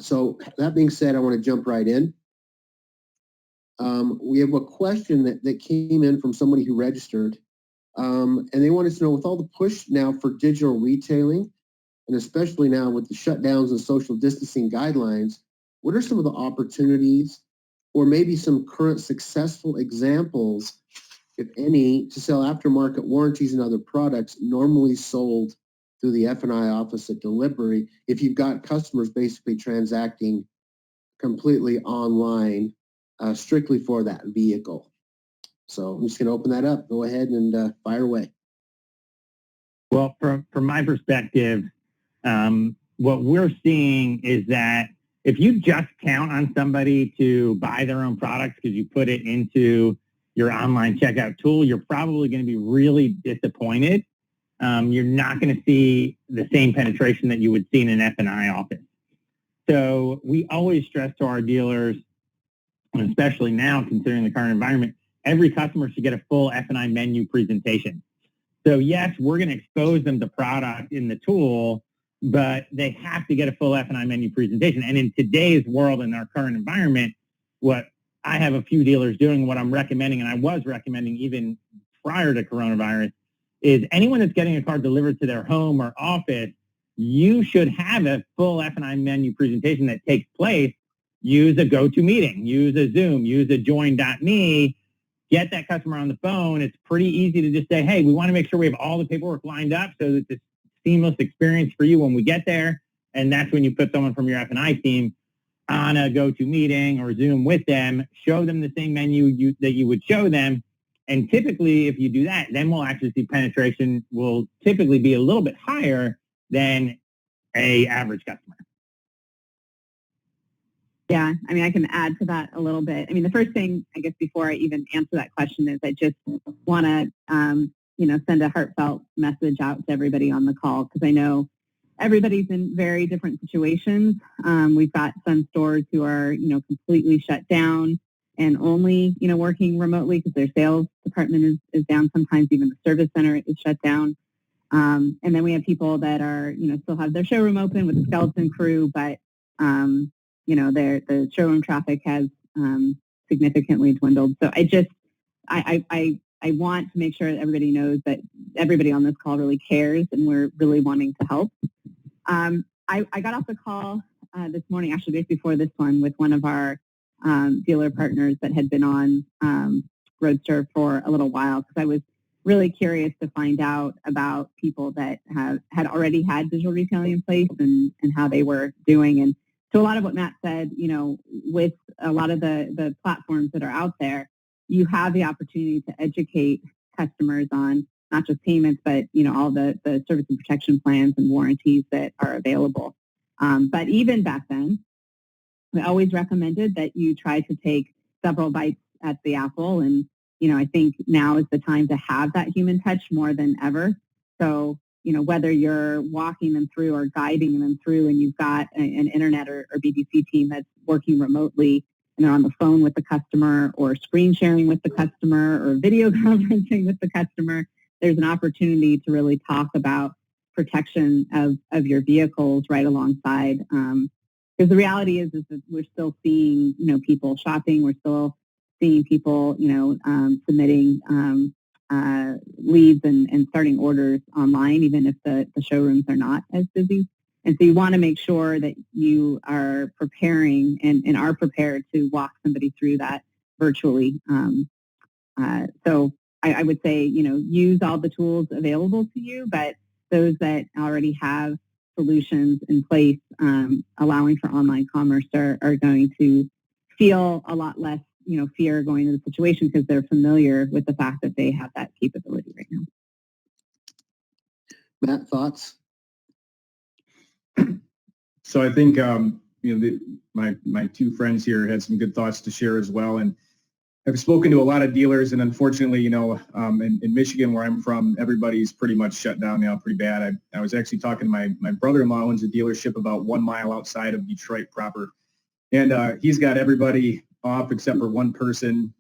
So that being said, I want to jump right in. We have a question that came in from somebody who registered, and they wanted to know, with all the push now for digital retailing, and especially now with the shutdowns and social distancing guidelines, what are some of the opportunities or maybe some current successful examples, if any, to sell aftermarket warranties and other products normally sold through the F&I office at delivery if you've got customers basically transacting completely online strictly for that vehicle? So I'm just going to open that up. Go ahead and fire away. Well, from my perspective, what we're seeing is that if you just count on somebody to buy their own products because you put it into your online checkout tool, you're probably going to be really disappointed. You're not going to see the same penetration that you would see in an F&I office. So we always stress to our dealers, and especially now considering the current environment, every customer should get a full F&I menu presentation. So yes, we're going to expose them to product in the tool, but they have to get a full F&I menu presentation. And in today's world, in our current environment, what I have a few dealers doing, what I'm recommending, and I was recommending even prior to coronavirus, is anyone that's getting a car delivered to their home or office, you should have a full F&I menu presentation that takes place. Use a GoToMeeting, use a Zoom, use a Join.me, get that customer on the phone. It's pretty easy to just say, hey, we want to make sure we have all the paperwork lined up so that it's a seamless experience for you when we get there. And that's when you put someone from your F&I team on a GoToMeeting or Zoom with them, show them the same menu that you would show them. And typically, if you do that, then we'll actually see penetration will typically be a little bit higher than a average customer. Yeah, I mean, I can add to that a little bit. I mean, the first thing, I guess, before I even answer that question is I just want to, send a heartfelt message out to everybody on the call, because I know everybody's in very different situations. We've got some stores who are, completely shut down and only, working remotely because their sales department is down. Sometimes even the service center is shut down. And then we have people that are, still have their showroom open with a skeleton crew, but the showroom traffic has significantly dwindled. So I want to make sure that everybody knows that everybody on this call really cares and we're really wanting to help. I got off the call this morning, actually just before this one, with one of our dealer partners that had been on Roadster for a little while, because I was really curious to find out about people that had already had digital retailing in place and how they were doing. And so a lot of what Matt said, with a lot of the platforms that are out there, you have the opportunity to educate customers on not just payments, but, all the service and protection plans and warranties that are available. But even back then, we always recommended that you try to take several bites at the apple. And, I think now is the time to have that human touch more than ever. So, whether you're walking them through or guiding them through, and you've got an internet or BDC team that's working remotely and they're on the phone with the customer or screen sharing with the customer or video conferencing with the customer, there's an opportunity to really talk about protection of your vehicles right alongside. Because the reality is that we're still seeing, people shopping. We're still seeing people, submitting leads and starting orders online, even if the showrooms are not as busy. And so you want to make sure that you are preparing and are prepared to walk somebody through that virtually. So I would say, use all the tools available to you, but those that already have solutions in place, allowing for online commerce are going to feel a lot less, fear going into the situation because they're familiar with the fact that they have that capability right now. Matt, thoughts? So I think, my two friends here had some good thoughts to share as well. And I've spoken to a lot of dealers, and unfortunately, in Michigan, where I'm from, everybody's pretty much shut down now pretty bad. I was actually talking to my brother-in-law, owns a dealership about 1 mile outside of Detroit proper. And he's got everybody off except for one person.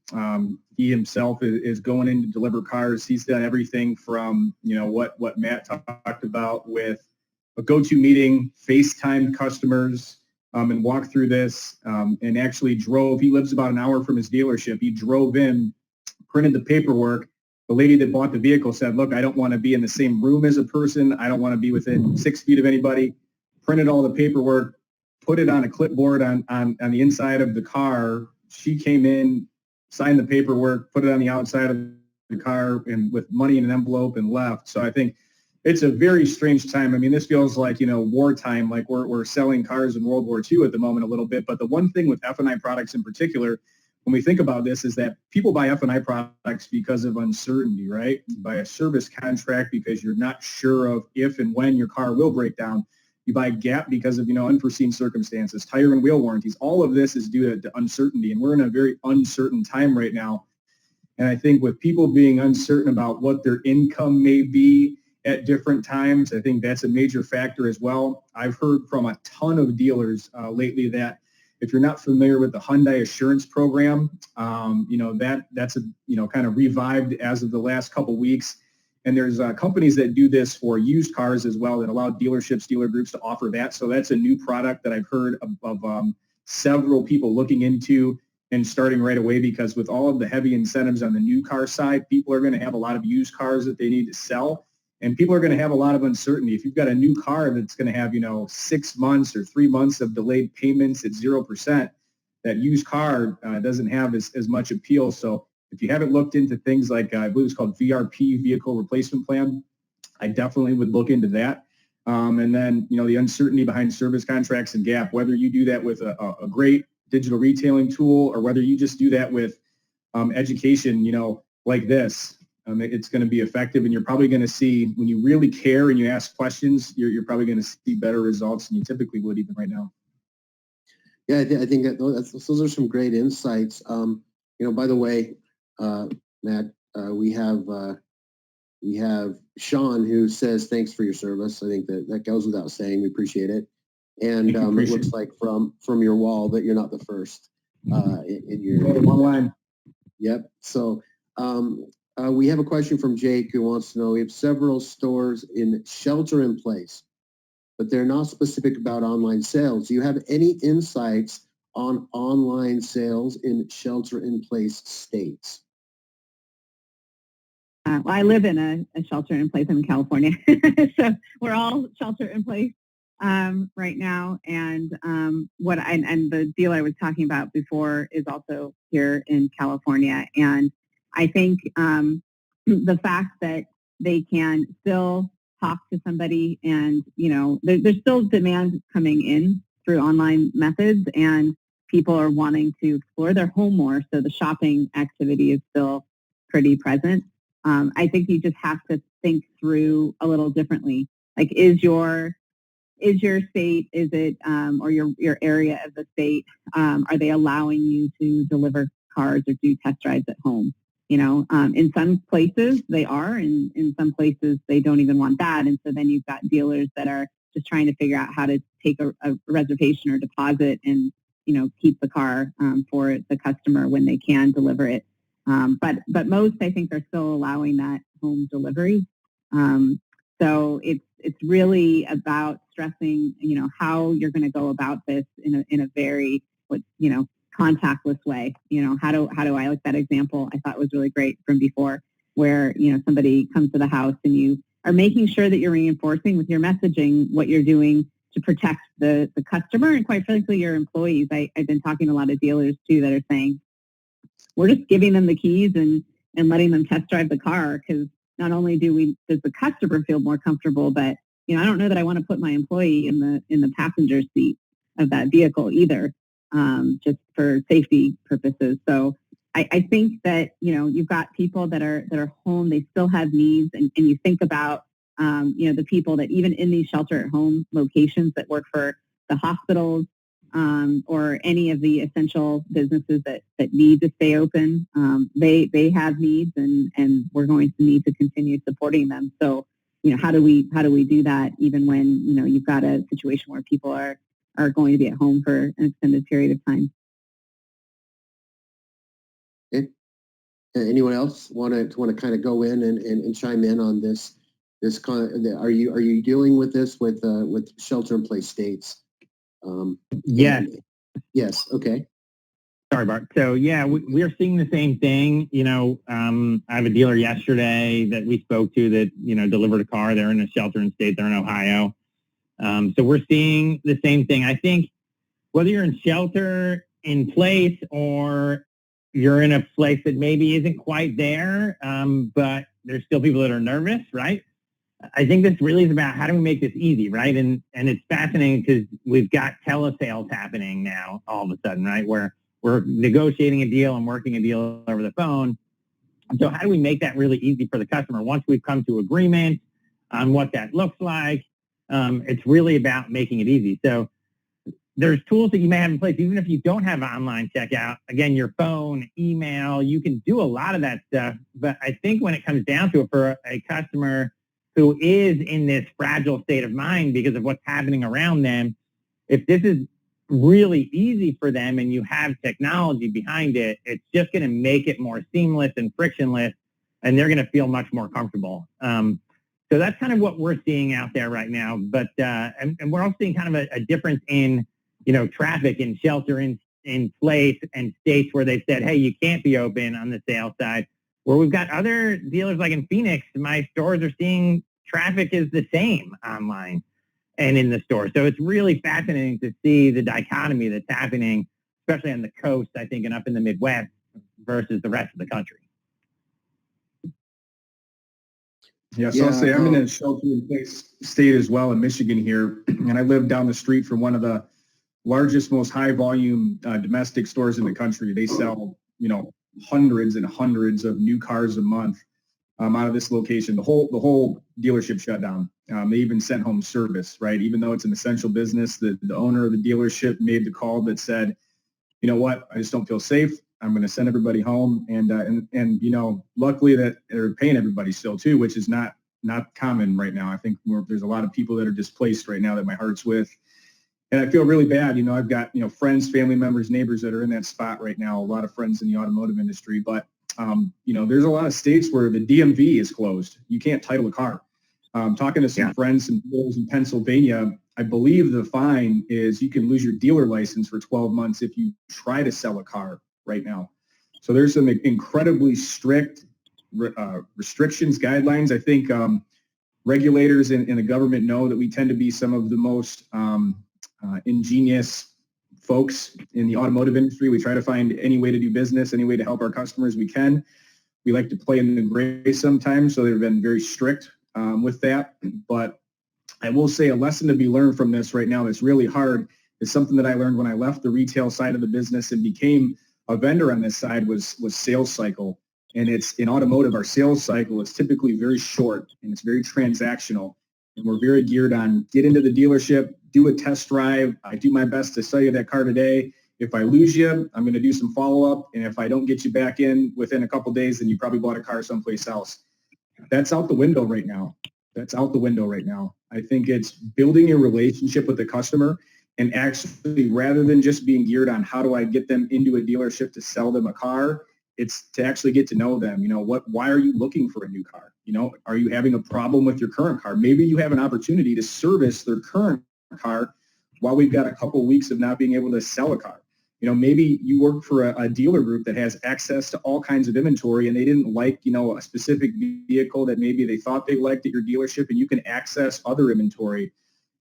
He himself is going in to deliver cars. He's done everything from, what Matt talked about with a GoToMeeting, FaceTime customers, and walked through this and actually drove. He lives about an hour from his dealership. He drove in, printed the paperwork. The lady that bought the vehicle said, look, I don't want to be in the same room as a person. I don't want to be within 6 feet of anybody. Printed all the paperwork, put it on a clipboard on the inside of the car. She came in, signed the paperwork, put it on the outside of the car and with money in an envelope and left. So I think it's a very strange time. I mean, this feels like, wartime, like we're selling cars in World War II at the moment a little bit. But the one thing with F&I products in particular, when we think about this, is that people buy F&I products because of uncertainty, right? You buy a service contract because you're not sure of if and when your car will break down. You buy GAP because of, unforeseen circumstances, tire and wheel warranties. All of this is due to uncertainty, and we're in a very uncertain time right now. And I think with people being uncertain about what their income may be at different times, I think that's a major factor as well. I've heard from a ton of dealers lately that if you're not familiar with the Hyundai Assurance Program, that's kind of revived as of the last couple weeks. And there's companies that do this for used cars as well that allow dealerships, dealer groups to offer that. So that's a new product that I've heard of several people looking into and starting right away, because with all of the heavy incentives on the new car side, people are going to have a lot of used cars that they need to sell. And people are going to have a lot of uncertainty. If you've got a new car that's going to have, 6 months or 3 months of delayed payments at 0%, that used car doesn't have as much appeal. So if you haven't looked into things like, I believe it's called VRP, Vehicle Replacement Plan, I definitely would look into that. And then, the uncertainty behind service contracts and GAP, whether you do that with a great digital retailing tool or whether you just do that with education, like this, it's going to be effective. And you're probably going to see, when you really care and you ask questions, you're probably going to see better results than you typically would even right now. Yeah, I think those are some great insights. By the way, Matt, we have Sean who says thanks for your service. I think that goes without saying. We appreciate it. And it looks like from your wall that you're not the first in your line. Yep. So we have a question from Jake who wants to know, we have several stores in shelter in place, but they're not specific about online sales. Do you have any insights on online sales in shelter in place states? Well, I live in a shelter in place. I'm in California. So we're all shelter in place right now. And the deal I was talking about before is also here in California. And I think the fact that they can still talk to somebody and, there's still demand coming in through online methods, and people are wanting to explore their home more. So the shopping activity is still pretty present. I think you just have to think through a little differently. Like, is your state, is it, or your area of the state, are they allowing you to deliver cars or do test drives at home? In some places they are, and in some places they don't even want that. And so then you've got dealers that are just trying to figure out how to take a reservation or deposit and, keep the car for the customer when they can deliver it. But most, I think, are still allowing that home delivery. So it's really about stressing, how you're going to go about this in a very, contactless way. How do I like that example? I thought was really great from before, where, somebody comes to the house and you are making sure that you're reinforcing with your messaging what you're doing to protect the customer and, quite frankly, your employees. I've been talking to a lot of dealers too that are saying, we're just giving them the keys and letting them test drive the car, because not only does the customer feel more comfortable, but I don't know that I want to put my employee in the passenger seat of that vehicle either, just for safety purposes. So I think that you've got people that are home, they still have needs, and you think about the people that even in these shelter at home locations that work for the hospitals, or any of the essential businesses that need to stay open. They have needs, and we're going to need to continue supporting them. So, how do we do that even when, you've got a situation where people are going to be at home for an extended period of time? Okay. Anyone else want to kind of go in and chime in on this? Are you dealing with this with shelter in place states? Yes. Yes. Okay. Sorry, Bart. So yeah, we're seeing the same thing. I have a dealer yesterday that we spoke to that, delivered a car. They're in a shelter-in state. They're in Ohio. So we're seeing the same thing. I think whether you're in shelter in place or you're in a place that maybe isn't quite there, but there's still people that are nervous, right? I think this really is about how do we make this easy, right? And it's fascinating because we've got telesales happening now all of a sudden, right? Where we're negotiating a deal and working a deal over the phone. So how do we make that really easy for the customer? Once we've come to agreement on what that looks like, it's really about making it easy. So there's tools that you may have in place, even if you don't have online checkout. Again, your phone, email, you can do a lot of that stuff. But I think when it comes down to it for a customer who is in this fragile state of mind because of what's happening around them, if this is really easy for them and you have technology behind it, it's just going to make it more seamless and frictionless, and they're going to feel much more comfortable. So that's kind of what we're seeing out there right now. But and we're also seeing kind of a difference in traffic in shelter in place and states where they said, hey, you can't be open on the sales side. Where we've got other dealers like in Phoenix, my stores are seeing traffic is the same online and in the store. So it's really fascinating to see the dichotomy that's happening, especially on the coast, I think, and up in the Midwest versus the rest of the country. Yeah, so I'll say I'm in a shelter-in-place state as well in Michigan here, and I live down the street from one of the largest, most high-volume domestic stores in the country. They sell, hundreds and hundreds of new cars a month out of this location. The whole dealership shut down. They even sent home service, right? Even though it's an essential business, the owner of the dealership made the call that said, you know what, I just don't feel safe. I'm going to send everybody home, and luckily that they're paying everybody still too, which is not common right now. I think there's a lot of people that are displaced right now that my heart's with, and I feel really bad. I've got friends, family members, neighbors that are in that spot right now. A lot of friends in the automotive industry, but there's a lot of states where the DMV is closed. You can't title a car. Talking to some friends, some dealers in Pennsylvania, I believe the fine is you can lose your dealer license for 12 months if you try to sell a car right now. So there's some incredibly strict restrictions, guidelines. I think regulators and the government know that we tend to be some of the most ingenious folks in the automotive industry. We try to find any way to do business, any way to help our customers we can. We like to play in the gray sometimes, so they've been very strict with that. But I will say a lesson to be learned from this right now that's really hard is something that I learned when I left the retail side of the business and became a vendor on this side was sales cycle. And it's in automotive, our sales cycle is typically very short and it's very transactional. And we're very geared on get into the dealership, do a test drive. I do my best to sell you that car today. If I lose you, I'm going to do some follow-up. And if I don't get you back in within a couple of days, then you probably bought a car someplace else. That's out the window right now. I think it's building a relationship with the customer and actually, rather than just being geared on how do I get them into a dealership to sell them a car, it's to actually get to know them. Why are you looking for a new car? Are you having a problem with your current car? Maybe you have an opportunity to service their current car while we've got a couple of weeks of not being able to sell a car. Maybe you work for a dealer group that has access to all kinds of inventory and they didn't like, a specific vehicle that maybe they thought they liked at your dealership, and you can access other inventory.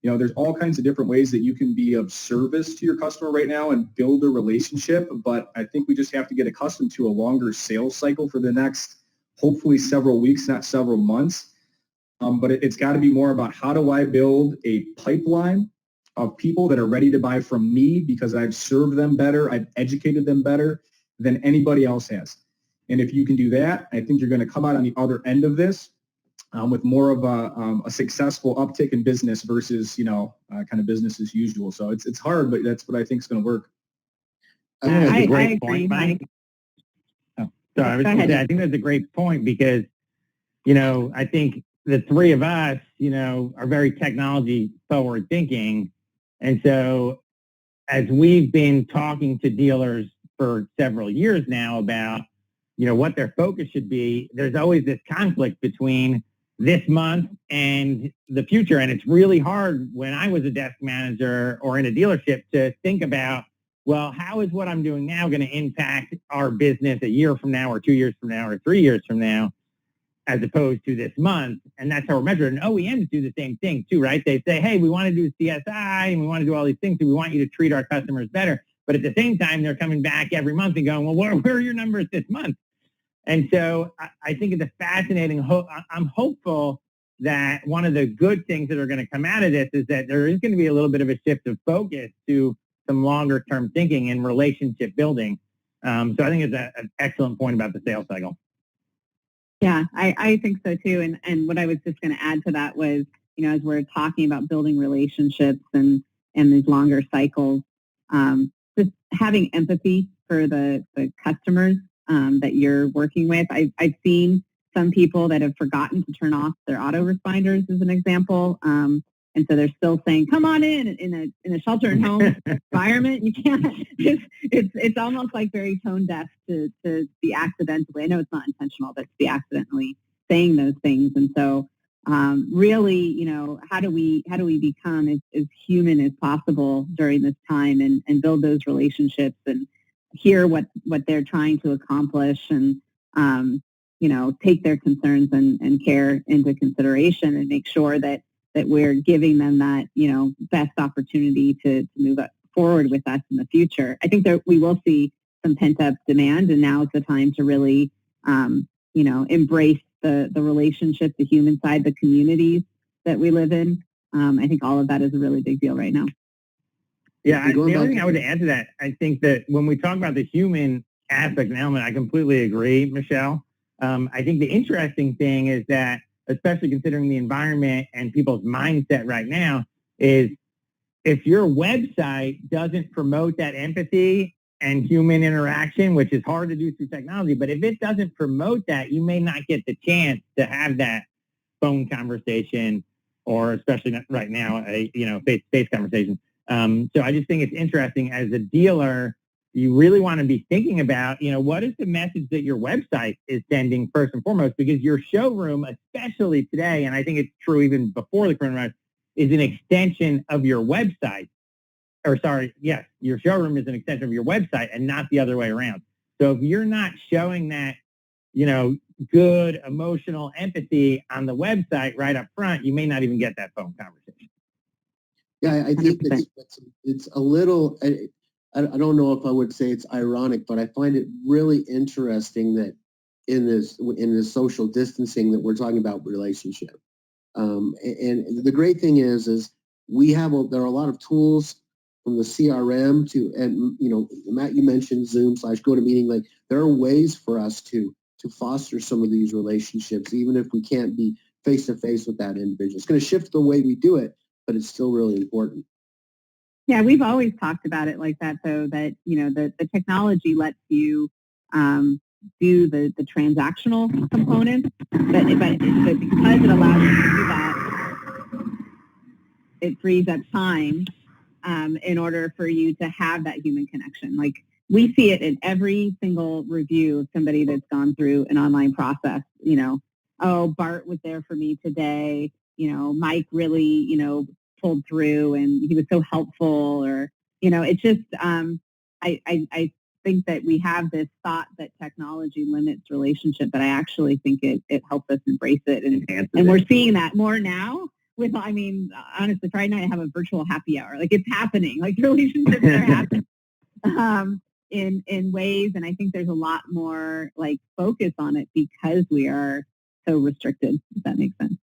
There's all kinds of different ways that you can be of service to your customer right now and build a relationship. But I think we just have to get accustomed to a longer sales cycle for the next, hopefully several weeks, not several months. But it's got to be more about how do I build a pipeline of people that are ready to buy from me because I've served them better, I've educated them better than anybody else has. And if you can do that, I think you're going to come out on the other end of this with more of a successful uptick in business versus, kind of business as usual. So it's hard, but that's what I think is going to work. I agree, Mike. I think that's a great point because, I think the three of us, are very technology forward thinking. And so as we've been talking to dealers for several years now about, what their focus should be, there's always this conflict between, this month and the future. And it's really hard when I was a desk manager or in a dealership to think about, well, how is what I'm doing now going to impact our business a year from now or 2 years from now or 3 years from now, as opposed to this month. And that's how we're measured. And OEMs do the same thing too, right? They say, hey, we want to do CSI and we want to do all these things. So we want you to treat our customers better. But at the same time, they're coming back every month and going, well, where are your numbers this month? And so I think it's a fascinating, I'm hopeful that one of the good things that are going to come out of this is that there is going to be a little bit of a shift of focus to some longer term thinking and relationship building. So I think it's an excellent point about the sales cycle. Yeah, I think so too. And what I was just going to add to that was, as we're talking about building relationships and these longer cycles, just having empathy for the customers that you're working with. I've seen some people that have forgotten to turn off their auto responders, as an example. And so they're still saying, come on in a shelter at home environment. You can't, it's almost like very tone deaf to be accidentally, I know it's not intentional, but to be accidentally saying those things. And so really, how do we become as human as possible during this time and build those relationships and hear what they're trying to accomplish and, take their concerns and care into consideration and make sure that we're giving them that, best opportunity to move forward with us in the future. I think that we will see some pent-up demand, and now is the time to really, embrace the relationship, the human side, the communities that we live in. I think all of that is a really big deal right now. Yeah, the only thing I would add to that, I think that when we talk about the human aspect and element, I completely agree, Michelle. I think the interesting thing is that, especially considering the environment and people's mindset right now, is if your website doesn't promote that empathy and human interaction, which is hard to do through technology, but if it doesn't promote that, you may not get the chance to have that phone conversation, or especially not right now, a face-to-face conversation. So I just think it's interesting as a dealer, you really want to be thinking about, what is the message that your website is sending first and foremost, because your showroom, especially today, and I think it's true even before the coronavirus, is an extension of your website. Your showroom is an extension of your website and not the other way around. So if you're not showing that, good emotional empathy on the website right up front, you may not even get that phone conversation. Yeah, I think it's a little, I don't know if I would say it's ironic, but I find it really interesting that in this social distancing that we're talking about relationship. And the great thing is there are a lot of tools from the CRM and Matt, you mentioned Zoom /GoToMeeting. Like, there are ways for us to foster some of these relationships, even if we can't be face to face with that individual. It's going to shift the way we do it, but it's still really important. Yeah, we've always talked about it like that, though, that, the technology lets you do the transactional component, but because it allows you to do that, it frees up time in order for you to have that human connection. Like, we see it in every single review of somebody that's gone through an online process. Bart was there for me today. Mike really, pulled through and he was so helpful, or, it's just, I think that we have this thought that technology limits relationship, but I actually think it helps us embrace it. And we're seeing that more now with, honestly, Friday night I have a virtual happy hour. Like, it's happening, like relationships are happening in ways. And I think there's a lot more like focus on it because we are so restricted, if that makes sense.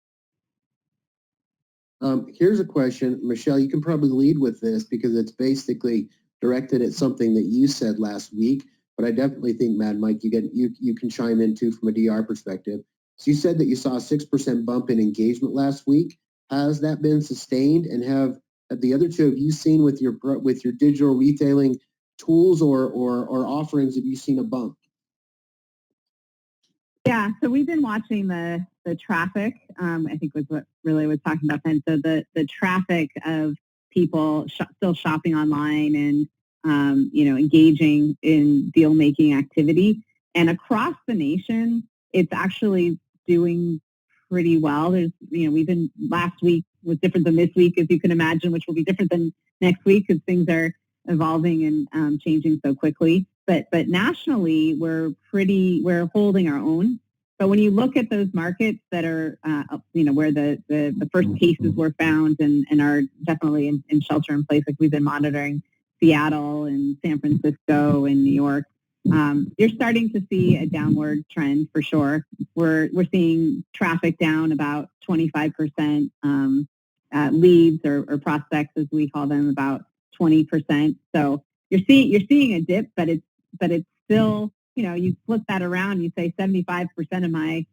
Here's a question, Michelle, you can probably lead with this because it's basically directed at something that you said last week, but I definitely think, Matt and Mike, you can chime in too from a DR perspective. So you said that you saw a 6% bump in engagement last week. Has that been sustained, and have the other two, have you seen with your digital retailing tools or offerings, have you seen a bump? Yeah, so we've been watching the traffic, I think was what really was talking about then. So the traffic of people still shopping online and, engaging in deal-making activity. And across the nation, it's actually doing pretty well. There's, we've been, last week was different than this week, as you can imagine, which will be different than next week because things are evolving and changing so quickly. But nationally, we're holding our own. But when you look at those markets that are, where the first cases were found and are definitely in shelter in place, like we've been monitoring Seattle and San Francisco and New York, you're starting to see a downward trend for sure. We're seeing traffic down about 25%, leads or prospects, as we call them, about 20%. So you're seeing a dip, but it's still, you flip that around, you say 75% of my,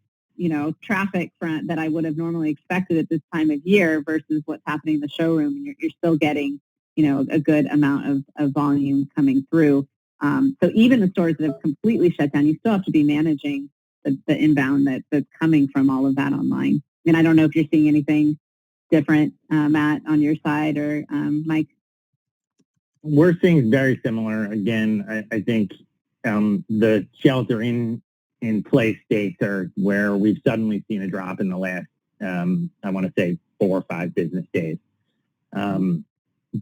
traffic that I would have normally expected at this time of year versus what's happening in the showroom, and you're still getting, a good amount of volume coming through. So even the stores that have completely shut down, you still have to be managing the inbound that's coming from all of that online. And I don't know if you're seeing anything different, Matt, on your side, or Mike. We're seeing very similar. Again, I think the shelter in place states are where we've suddenly seen a drop in the last, I want to say 4 or 5 business days.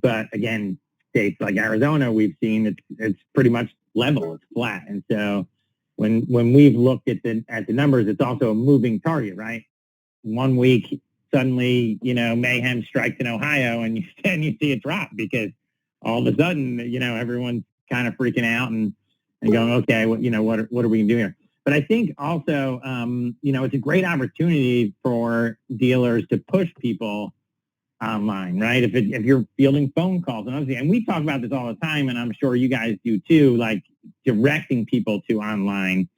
But again, states like Arizona, we've seen it's pretty much level, it's flat. And so when we've looked at the numbers, it's also a moving target, right? One week, suddenly, mayhem strikes in Ohio and you see it drop because all of a sudden, everyone's kind of freaking out and going, okay, what are we going to do here? But I think also, it's a great opportunity for dealers to push people online, right? If you're fielding phone calls and we talk about this all the time, and I'm sure you guys do too, like directing people to online.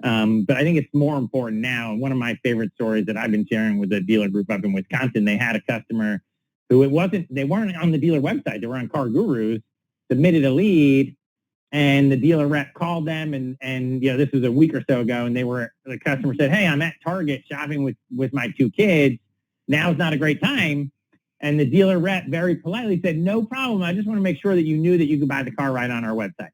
But I think it's more important now. One of my favorite stories that I've been sharing with a dealer group up in Wisconsin, they had a customer who they weren't on the dealer website, they were on Car Gurus, submitted a lead, and the dealer rep called them, and this was a week or so ago, and the customer said, hey, I'm at Target shopping with my 2 kids. Now's not a great time. And the dealer rep very politely said, no problem. I just want to make sure that you knew that you could buy the car right on our website.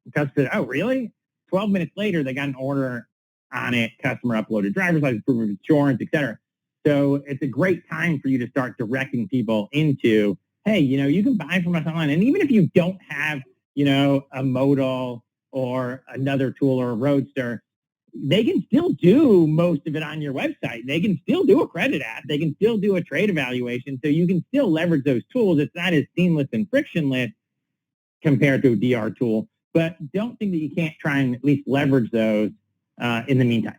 The customer said, oh, really? 12 minutes later, they got an order on it. Customer uploaded driver's license, proof of insurance, et cetera. So it's a great time for you to start directing people into, hey, you can buy from us online. And even if you don't have, a Modal or another tool or a Roadster, they can still do most of it on your website. They can still do a credit app. They can still do a trade evaluation. So you can still leverage those tools. It's not as seamless and frictionless compared to a DR tool, but don't think that you can't try and at least leverage those in the meantime.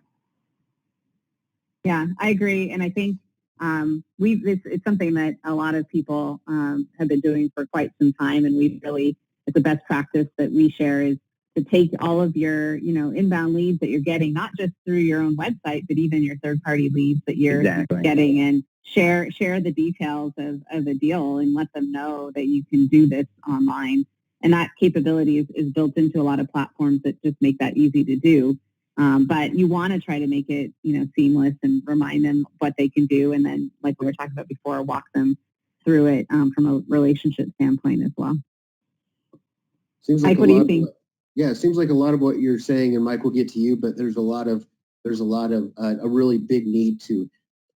Yeah, I agree. And I think it's something that a lot of people have been doing for quite some time. And it's the best practice that we share is to take all of your, inbound leads that you're getting, not just through your own website, but even your third-party leads that you're getting, and share the details of a deal and let them know that you can do this online. And that capability is built into a lot of platforms that just make that easy to do. But you want to try to make it, seamless and remind them what they can do. And then, like we were talking about before, walk them through it from a relationship standpoint as well. Seems like Mike, what do you think? Yeah, it seems like a lot of what you're saying, and Mike will get to you, but there's a lot of a really big need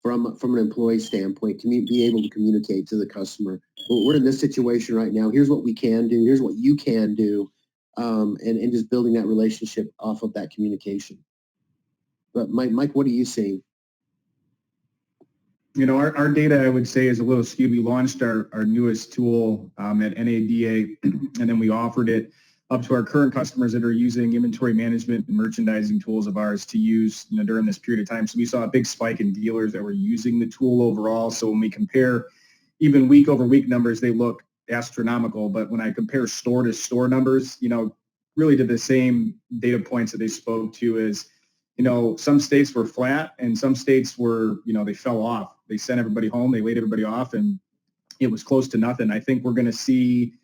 from an employee standpoint, be able to communicate to the customer. Well, we're in this situation right now. Here's what we can do. Here's what you can do, and just building that relationship off of that communication. But Mike, what are you seeing? Our data, I would say, is a little skewed. We launched our newest tool at NADA, and then we offered it up to our current customers that are using inventory management and merchandising tools of ours to use during this period of time. So we saw a big spike in dealers that were using the tool overall. So when we compare even week over week numbers, they look astronomical. But when I compare store to store numbers, really to the same data points that they spoke to is, some states were flat and some states were, they fell off. They sent everybody home, they laid everybody off, and it was close to nothing. I think we're going to see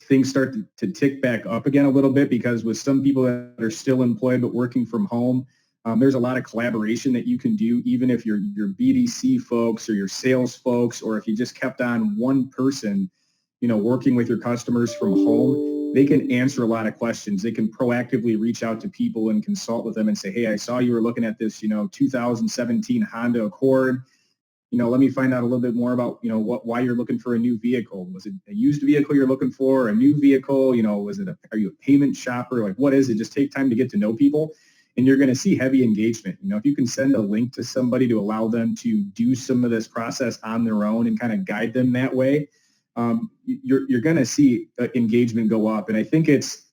things start to tick back up again a little bit, because with some people that are still employed but working from home, there's a lot of collaboration that you can do, even if your BDC folks or your sales folks, or if you just kept on one person, working with your customers from home. they can answer a lot of questions. They can proactively reach out to people and consult with them and say, hey, I saw you were looking at this, 2017 Honda Accord. Let me find out a little bit more about, why you're looking for a new vehicle. Was it a used vehicle you're looking for, a new vehicle? Are you a payment shopper? Like, what is it? Just take time to get to know people, and you're going to see heavy engagement. If you can send a link to somebody to allow them to do some of this process on their own and kind of guide them that way, you're going to see engagement go up. And I think it's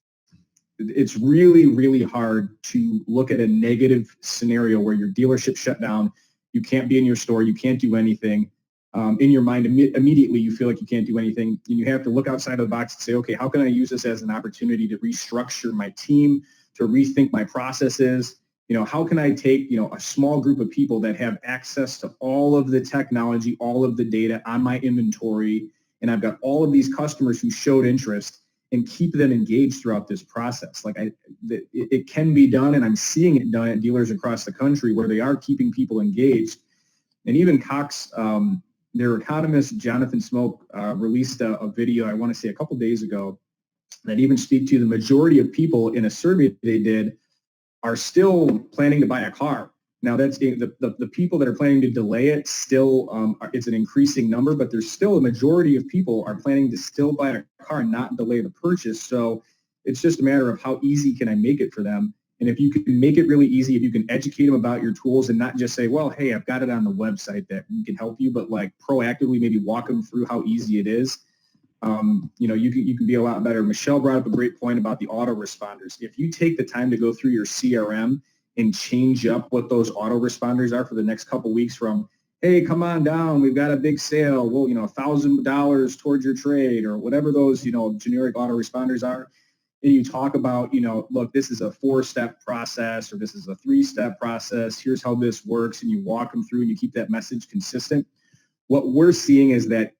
really, really hard to look at a negative scenario where your dealership shut down. You can't be in your store. You can't do anything. In your mind, immediately you feel like you can't do anything. And you have to look outside of the box and say, okay, how can I use this as an opportunity to restructure my team, to rethink my processes? How can I take, a small group of people that have access to all of the technology, all of the data on my inventory, and I've got all of these customers who showed interest, and keep them engaged throughout this process. It can be done, and I'm seeing it done at dealers across the country where they are keeping people engaged. And even Cox, their economist, Jonathan Smoke, released a video, I want to say a couple days ago, that even speak to the majority of people in a survey they did are still planning to buy a car. Now, that's the people that are planning to delay it still, it's an increasing number, but there's still a majority of people are planning to still buy a car, not delay the purchase. So it's just a matter of how easy can I make it for them. And if you can make it really easy, if you can educate them about your tools and not just say, well, hey, I've got it on the website that we can help you, but proactively maybe walk them through how easy it is. You can be a lot better. Michelle brought up a great point about the autoresponders. If you take the time to go through your CRM and change up what those autoresponders are for the next couple weeks from, hey, come on down, we've got a big sale, well, $1,000 towards your trade, or whatever those, generic autoresponders are, and you talk about, look, this is a 4-step process, or this is a 3-step process, here's how this works, and you walk them through and you keep that message consistent. What we're seeing is that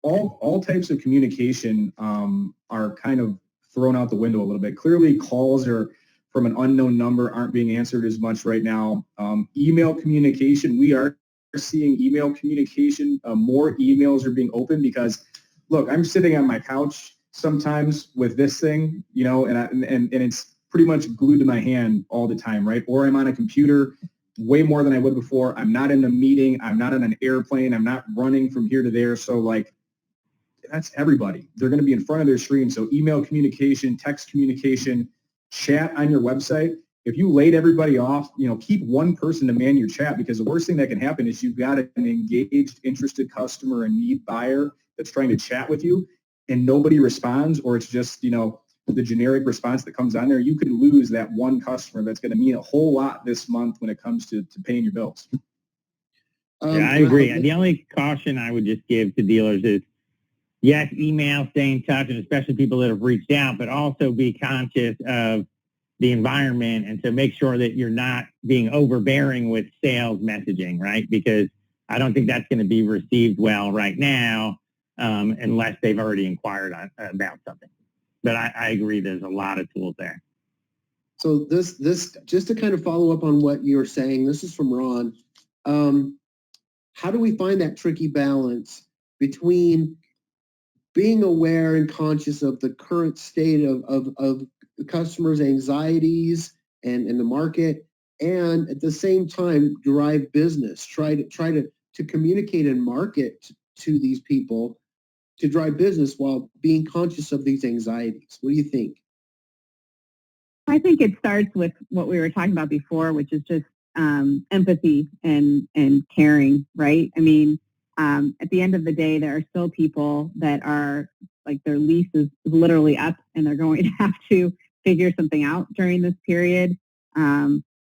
all types of communication are kind of thrown out the window a little bit. Clearly, calls are from an unknown number aren't being answered as much right now. Email communication, we are seeing email communication. More emails are being opened because, look, I'm sitting on my couch sometimes with this thing, and it's pretty much glued to my hand all the time, right? Or I'm on a computer way more than I would before. I'm not in a meeting. I'm not on an airplane. I'm not running from here to there. So that's everybody. They're going to be in front of their screen. So email communication, text communication, chat on your website. If you laid everybody off, keep one person to man your chat, because the worst thing that can happen is you've got an engaged, interested customer, a need buyer that's trying to chat with you, and nobody responds, or it's just, the generic response that comes on there. You could lose that one customer that's going to mean a whole lot this month when it comes to paying your bills. Yeah, I agree. The only caution I would just give to dealers is, yes, email, stay in touch, and especially people that have reached out, but also be conscious of the environment, and to make sure that you're not being overbearing with sales messaging, right? Because I don't think that's going to be received well right now unless they've already inquired about something. But I agree, there's a lot of tools there. So this just to kind of follow up on what you're saying, this is from Ron. How do we find that tricky balance between being aware and conscious of the current state of the customers' anxieties and the market, and at the same time drive business, try to communicate and market to these people to drive business while being conscious of these anxieties? What do you think? I think it starts with what we were talking about before, which is just empathy and caring, right? I mean, at the end of the day, there are still people that are their lease is literally up, and they're going to have to figure something out during this period.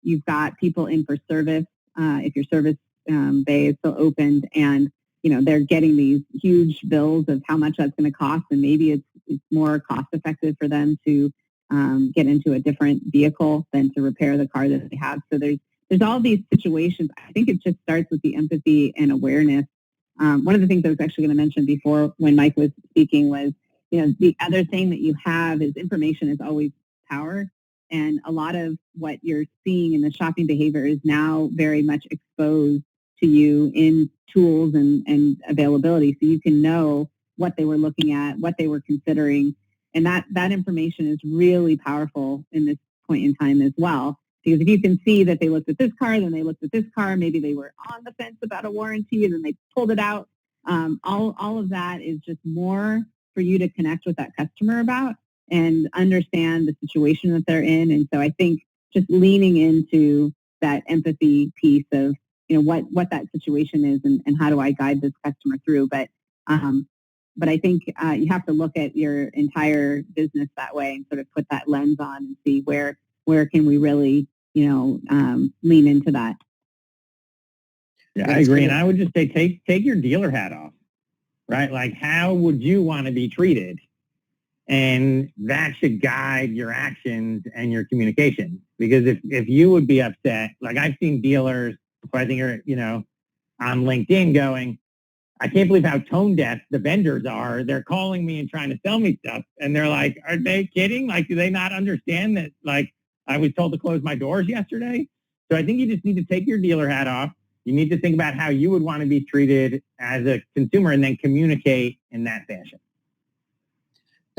You've got people in for service, if your service bay is still opened, and they're getting these huge bills of how much that's going to cost, and maybe it's more cost effective for them to get into a different vehicle than to repair the car that they have. So there's all these situations. I think it just starts with the empathy and awareness. One of the things I was actually going to mention before when Mike was speaking was, the other thing that you have is information is always power. And a lot of what you're seeing in the shopping behavior is now very much exposed to you in tools and availability. So you can know what they were looking at, what they were considering. And that information is really powerful in this point in time as well. Because if you can see that they looked at this car, then they looked at this car, maybe they were on the fence about a warranty and then they pulled it out. All of that is just more for you to connect with that customer about and understand the situation that they're in. And so I think just leaning into that empathy piece of, what that situation is and how do I guide this customer through. But I think you have to look at your entire business that way and sort of put that lens on and see where can we really, lean into that. Yeah, I agree. And I would just say take your dealer hat off, right? Like, how would you want to be treated? And that should guide your actions and your communication. Because if you would be upset, like I've seen dealers who I think are, on LinkedIn going, I can't believe how tone deaf the vendors are. They're calling me and trying to sell me stuff. And they're like, are they kidding? Like, do they not understand that, like, I was told to close my doors yesterday? So I think you just need to take your dealer hat off. You need to think about how you would want to be treated as a consumer and then communicate in that fashion.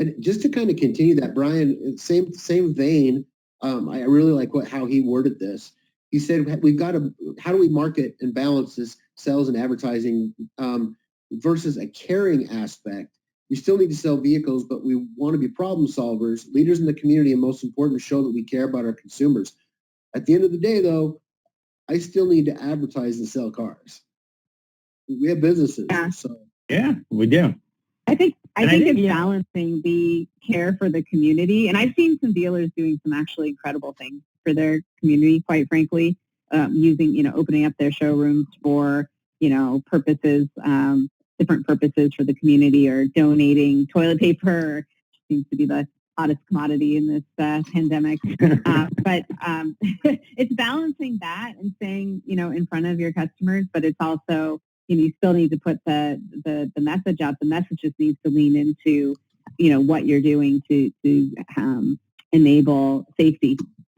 And just to kind of continue that, Brian, same vein, I really like how he worded this. He said, how do we market and balance this sales and advertising versus a caring aspect? We still need to sell vehicles, but we want to be problem solvers, leaders in the community, and most important, to show that we care about our consumers. At the end of the day, though, I still need to advertise and sell cars. We have businesses. Yeah. So. Yeah, we do. I think it's balancing the care for the community. And I've seen some dealers doing some actually incredible things for their community, quite frankly, using, opening up their showrooms for, purposes, different purposes for the community, or donating toilet paper. Seems to be the hottest commodity in this pandemic. But it's balancing that and staying, in front of your customers, but it's also, you still need to put the message out. The message just needs to lean into, what you're doing to enable safety.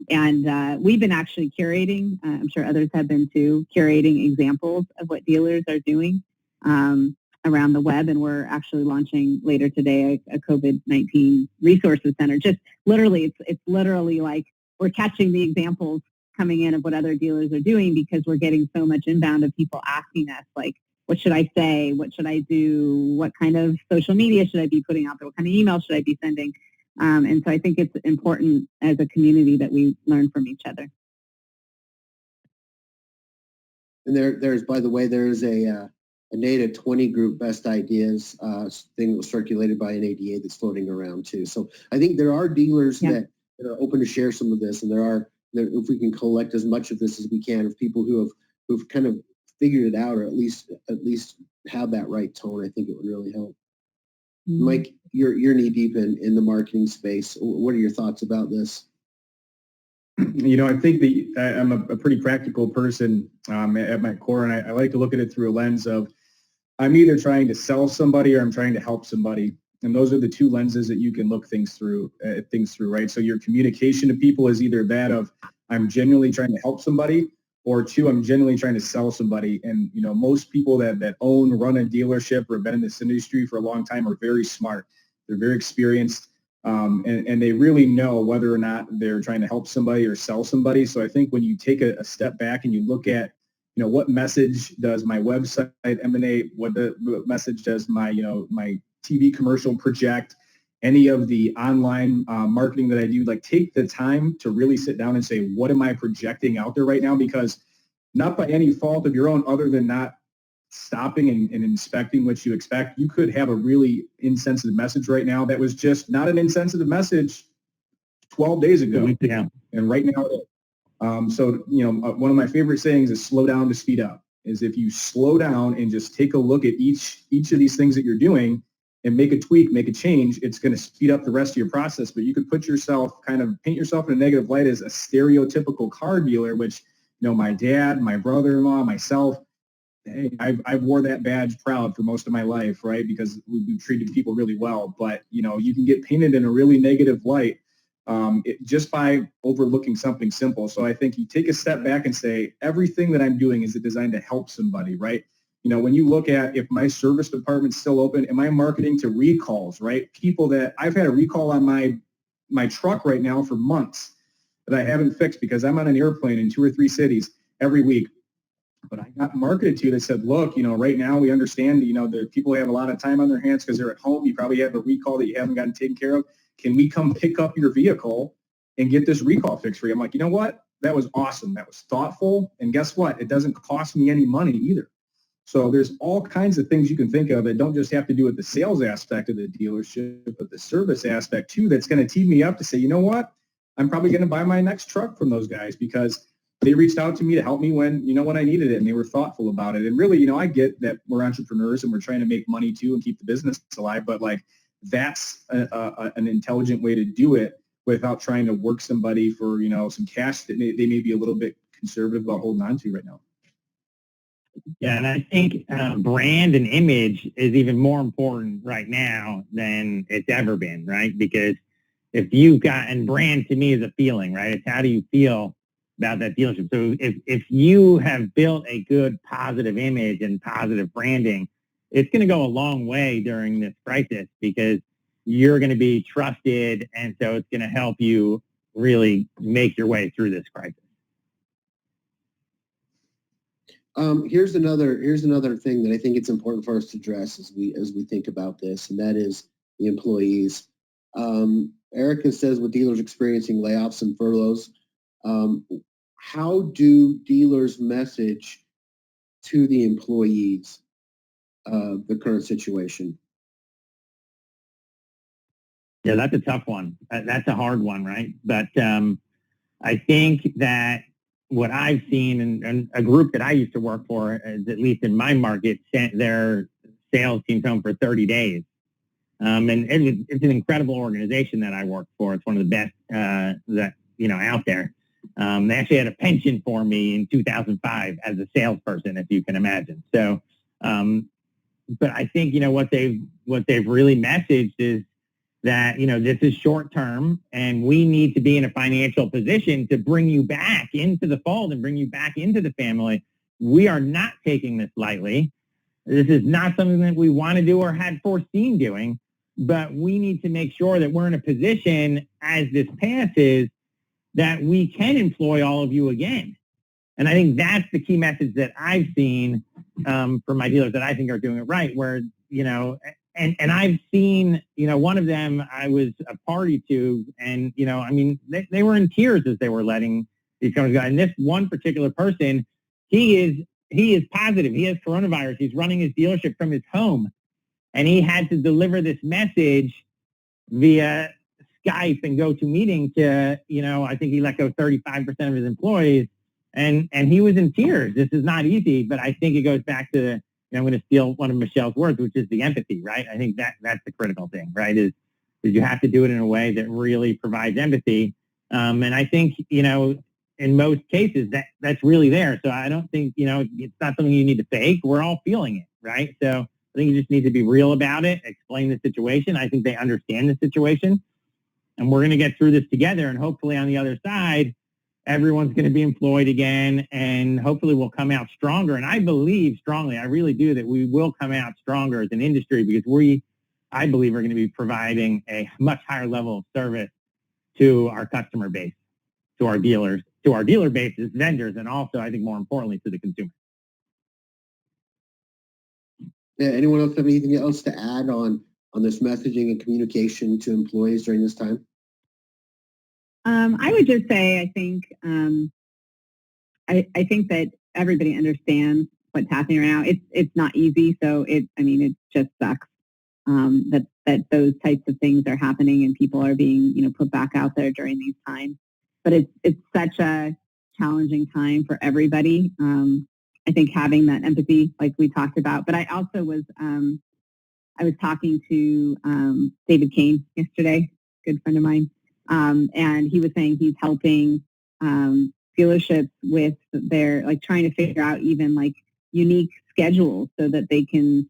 And we've been actually curating, I'm sure others have been too, curating examples of what dealers are doing around the web. And we're actually launching later today a COVID-19 resources center. Just literally, it's literally like we're catching the examples coming in of what other dealers are doing, because we're getting so much inbound of people asking us, like, what should I say? What should I do? What kind of social media should I be putting out there? What kind of email should I be sending? And so I think it's important as a community that we learn from each other. And there's, by the way, there's a NADA 20 group best ideas thing that was circulated by an ADA that's floating around too. So I think there are dealers that are open to share some of this, and if we can collect as much of this as we can of people who've kind of figured it out, or at least have that right tone, I think it would really help. Mm-hmm. Mike, you're knee deep in the marketing space. What are your thoughts about this? I think I'm a pretty practical person at my core, and I like to look at it through a lens of, I'm either trying to sell somebody or I'm trying to help somebody. And those are the two lenses that you can look things through, right? So your communication to people is either that of, I'm genuinely trying to help somebody, or two, I'm genuinely trying to sell somebody. And, most people that run a dealership or have been in this industry for a long time are very smart. They're very experienced, and they really know whether or not they're trying to help somebody or sell somebody. So I think when you take a step back and you look at, what message does my website emanate? What message does my TV commercial project? Any of the online marketing that I do, like, take the time to really sit down and say, what am I projecting out there right now? Because not by any fault of your own, other than not stopping and inspecting what you expect, you could have a really insensitive message right now that was just not an insensitive message 12 days ago. Yeah. And right now, one of my favorite sayings is slow down to speed up. Is if you slow down and just take a look at each of these things that you're doing and make a tweak, make a change, it's going to speed up the rest of your process. But you could paint yourself in a negative light as a stereotypical car dealer, which, my dad, my brother-in-law, myself, hey, I've wore that badge proud for most of my life, right? Because we've treated people really well. But, you can get painted in a really negative light just by overlooking something simple. So I think you take a step back and say, everything that I'm doing is designed to help somebody, right? when you look at if my service department's still open, am I marketing to recalls, right? People that I've had a recall on my truck right now for months that I haven't fixed because I'm on an airplane in 2 or 3 cities every week. But I got marketed to that said, look, right now we understand, that people have a lot of time on their hands because they're at home. You probably have a recall that you haven't gotten taken care of. Can we come pick up your vehicle and get this recall fixed for you? I'm like, you know what? That was awesome. That was thoughtful. And guess what? It doesn't cost me any money either. So there's all kinds of things you can think of that don't just have to do with the sales aspect of the dealership, but the service aspect too, that's going to tee me up to say, you know what? I'm probably going to buy my next truck from those guys because they reached out to me to help me when I needed it, and they were thoughtful about it. And really, I get that we're entrepreneurs and we're trying to make money too and keep the business alive, but like that's an intelligent way to do it without trying to work somebody for, some cash that they may be a little bit conservative about holding on to right now. Yeah, and I think brand and image is even more important right now than it's ever been, right? Because if you've got, and brand to me is a feeling, right? It's how do you feel about that dealership. So if you have built a good positive image and positive branding, it's going to go a long way during this crisis because you're going to be trusted, and so it's going to help you really make your way through this crisis. Here's another thing that I think it's important for us to address as we think about this, and that is the employees. Erica says with dealers experiencing layoffs and furloughs, how do dealers message to the employees the current situation? Yeah, that's a tough one. That's a hard one, right? But I think that what I've seen, and a group that I used to work for, at least in my market, sent their sales teams home for 30 days. And it's an incredible organization that I work for. It's one of the best out there. They actually had a pension for me in 2005 as a salesperson, if you can imagine. So, but I think what they've really messaged is that this is short term, and we need to be in a financial position to bring you back into the fold and bring you back into the family. We are not taking this lightly. This is not something that we want to do or had foreseen doing, but we need to make sure that we're in a position as this passes that we can employ all of you again. And I think that's the key message that I've seen from my dealers that I think are doing it right, where, and I've seen, one of them I was a party to, and, they were in tears as they were letting these companies go. And this one particular person, he is positive. He has coronavirus. He's running his dealership from his home. And he had to deliver this message via Skype and GoToMeeting to, I think he let go 35% of his employees. And he was in tears. This is not easy, but I think it goes back to, I'm going to steal one of Michelle's words, which is the empathy, right? I think that's the critical thing, right? Is you have to do it in a way that really provides empathy. And I think, in most cases that's really there. So I don't think, it's not something you need to fake. We're all feeling it, right? So I think you just need to be real about it, explain the situation. I think they understand the situation, and we're going to get through this together. And hopefully on the other side, everyone's going to be employed again, and hopefully we'll come out stronger. And I believe strongly, I really do, that we will come out stronger as an industry because I believe, are going to be providing a much higher level of service to our customer base, to our dealers, to our dealer bases, vendors, and also, I think more importantly, to the consumer. Yeah, anyone else have anything else to add on this messaging and communication to employees during this time? I would just say, I think I think that everybody understands what's happening right now. It's not easy, so it just sucks that those types of things are happening and people are being put back out there during these times. But it's such a challenging time for everybody. I think having that empathy, like we talked about. But I also was talking to David Kane yesterday, good friend of mine. And he was saying he's helping dealerships with their, trying to figure out even unique schedules so that they can,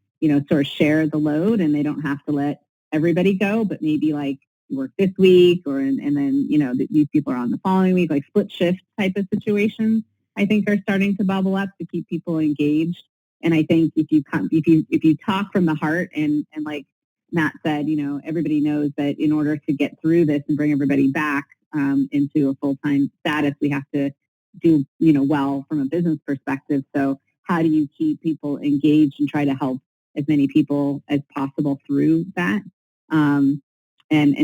sort of share the load and they don't have to let everybody go, but maybe you work this week and then, these people are on the following week, split shift type of situations, I think are starting to bubble up to keep people engaged And I think if you talk from the heart and like Matt said, everybody knows that in order to get through this and bring everybody back into a full-time status, we have to do, well from a business perspective. So how do you keep people engaged and try to help as many people as possible through that? And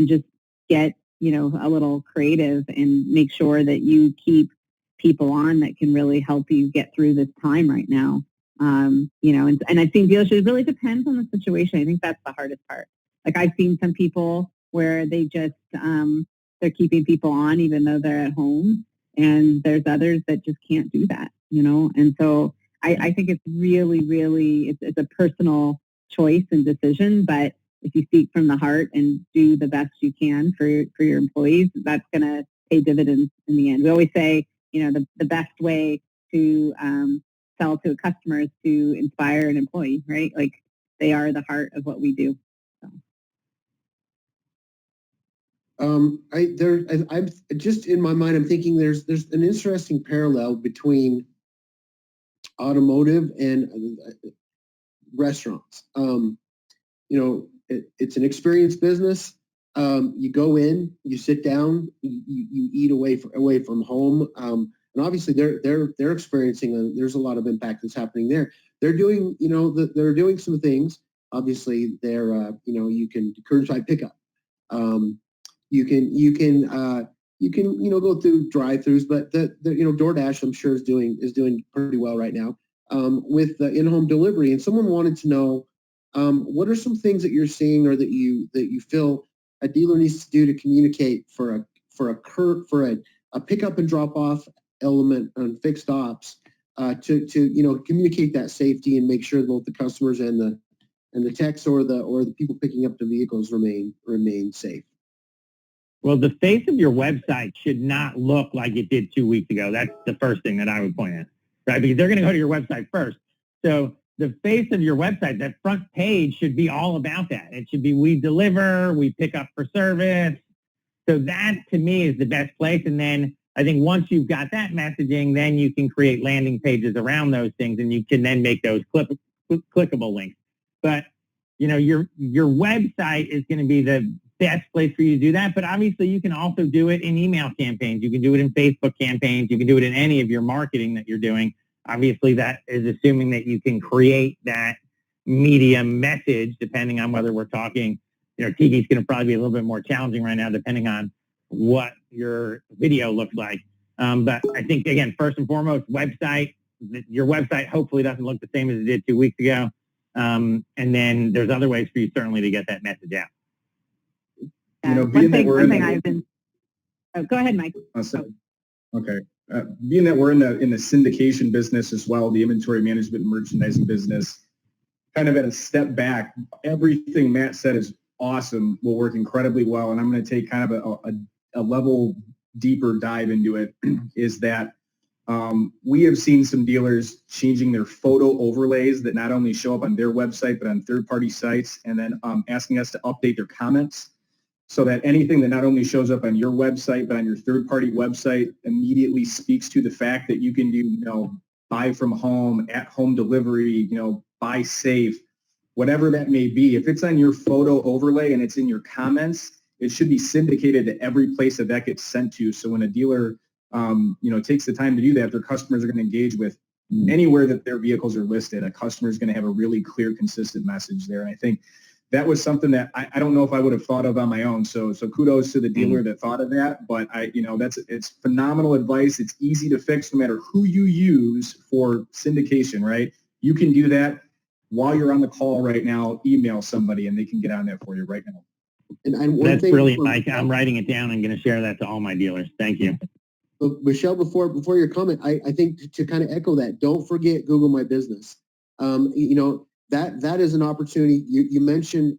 just get, a little creative and make sure that you keep people on that can really help you get through this time right now. And I think dealerships really depends on the situation. I think that's the hardest part. Like I've seen some people where they just, they're keeping people on even though they're at home. And there's others that just can't do that, And so I think it's really, really, it's a personal choice and decision, but if you speak from the heart and do the best you can for your employees, that's going to pay dividends in the end. We always say, the best way to sell to a customer is to inspire an employee, right? Like they are the heart of what we do. So. I'm just in my mind, I'm thinking there's an interesting parallel between automotive and restaurants. It's an experience business. You go in, you sit down, you eat away from home, and obviously they're experiencing. There's a lot of impact that's happening there. They're doing, they're doing some things. Obviously, they're, you can curbside pickup. You can go through drive-throughs, but the DoorDash I'm sure is doing pretty well right now with the in-home delivery. And someone wanted to know what are some things that you're seeing or that you feel a dealer needs to do to communicate for a pickup and drop off element on fixed ops to communicate that safety and make sure both the customers and the techs or the people picking up the vehicles remain safe. Well, the face of your website should not look like it did 2 weeks ago. That's the first thing that I would point out, right? Because they're going to go to your website first. So the face of your website, that front page should be all about that. It should be, we deliver, we pick up for service. So that, to me, is the best place. And then I think once you've got that messaging, then you can create landing pages around those things, and you can then make those clickable links. But, your website is going to be the best place for you to do that. But obviously, you can also do it in email campaigns. You can do it in Facebook campaigns. You can do it in any of your marketing that you're doing. Obviously, that is assuming that you can create that media message, depending on whether we're talking, TV's going to probably be a little bit more challenging right now, depending on what your video looks like. But I think, again, first and foremost, website. Your website hopefully doesn't look the same as it did 2 weeks ago. And then there's other ways for you certainly to get that message out. One thing I've been. Oh, go ahead, Mike. Okay. Being that we're in the syndication business as well, the inventory management and merchandising business, kind of at a step back, everything Matt said is awesome, will work incredibly well, and I'm going to take kind of a level deeper dive into it, is that we have seen some dealers changing their photo overlays that not only show up on their website, but on third-party sites, and then asking us to update their comments, so that anything that not only shows up on your website, but on your third-party website immediately speaks to the fact that you can do, buy from home, at-home delivery, buy safe, whatever that may be. If it's on your photo overlay and it's in your comments, it should be syndicated to every place that gets sent to. So when a dealer, takes the time to do that, their customers are going to engage with anywhere that their vehicles are listed. A customer is going to have a really clear, consistent message there. And I think that was something that I don't know if I would have thought of on my own. So kudos to the dealer that thought of that. But it's phenomenal advice. It's easy to fix no matter who you use for syndication, right? You can do that while you're on the call right now. Email somebody and they can get on that for you right now. And that's brilliant, Mike. I'm writing it down. I'm going to share that to all my dealers. Thank you. So Michelle, before your comment, I think to kind of echo that, don't forget Google My Business. That is an opportunity. You mentioned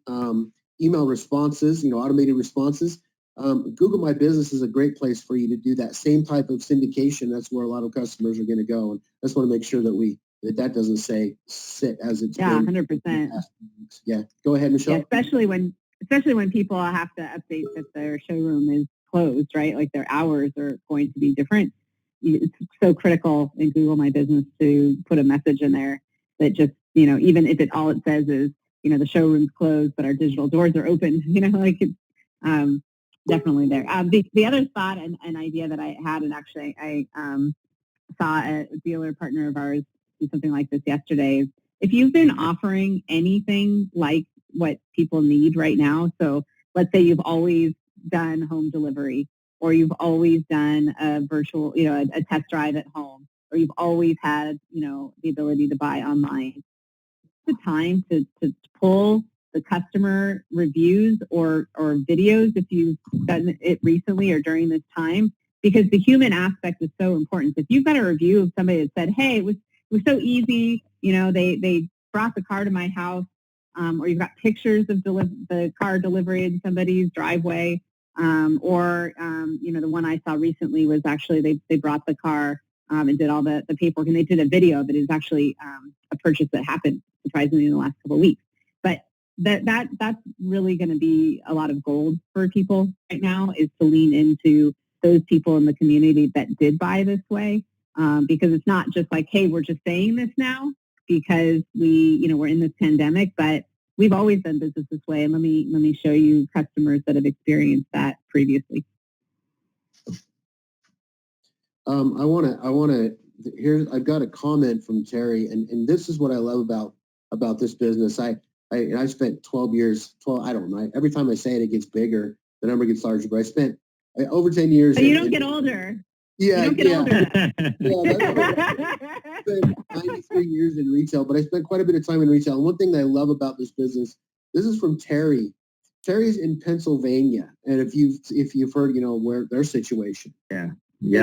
email responses, automated responses. Google My Business is a great place for you to do that same type of syndication. That's where a lot of customers are going to go, and I just want to make sure that that doesn't sit as it's been. 100%. Yeah, go ahead, Michelle. Yeah, especially when people have to update that their showroom is closed, right? Like their hours are going to be different. It's so critical in Google My Business to put a message in there that just, you know, even if all it says is, you know, the showroom's closed, but our digital doors are open, you know, like it's definitely there. The other thought and idea that I had, and actually I saw a dealer partner of ours do something like this yesterday, is if you've been offering anything like what people need right now, so let's say you've always done home delivery, or you've always done a virtual, you know, a test drive at home, or you've always had, you know, the ability to buy online. The time to pull the customer reviews or videos if you've done it recently or during this time, because the human aspect is so important. If you've got a review of somebody that said, hey, it was so easy, you know, they brought the car to my house, or you've got pictures of the car delivery in somebody's driveway, or you know, the one I saw recently was actually they brought the car and did all the paperwork, and they did a video of it. It's actually a purchase that happened surprisingly in the last couple of weeks. But that's really going to be a lot of gold for people right now, is to lean into those people in the community that did buy this way, because it's not just like, hey, we're just saying this now because we're in this pandemic, but we've always done business this way. And let me show you customers that have experienced that previously. I've got a comment from Terry, and this is what I love about this business. I spent 12 years, I don't know, every time I say it, it gets bigger, the number gets larger, but I spent over 10 years. But you don't get older. Yeah. You don't get older. I spent 93 years in retail, but I spent quite a bit of time in retail. And one thing that I love about this business, this is from Terry. Terry's in Pennsylvania, and if you've heard, you know, where their situation. Yeah.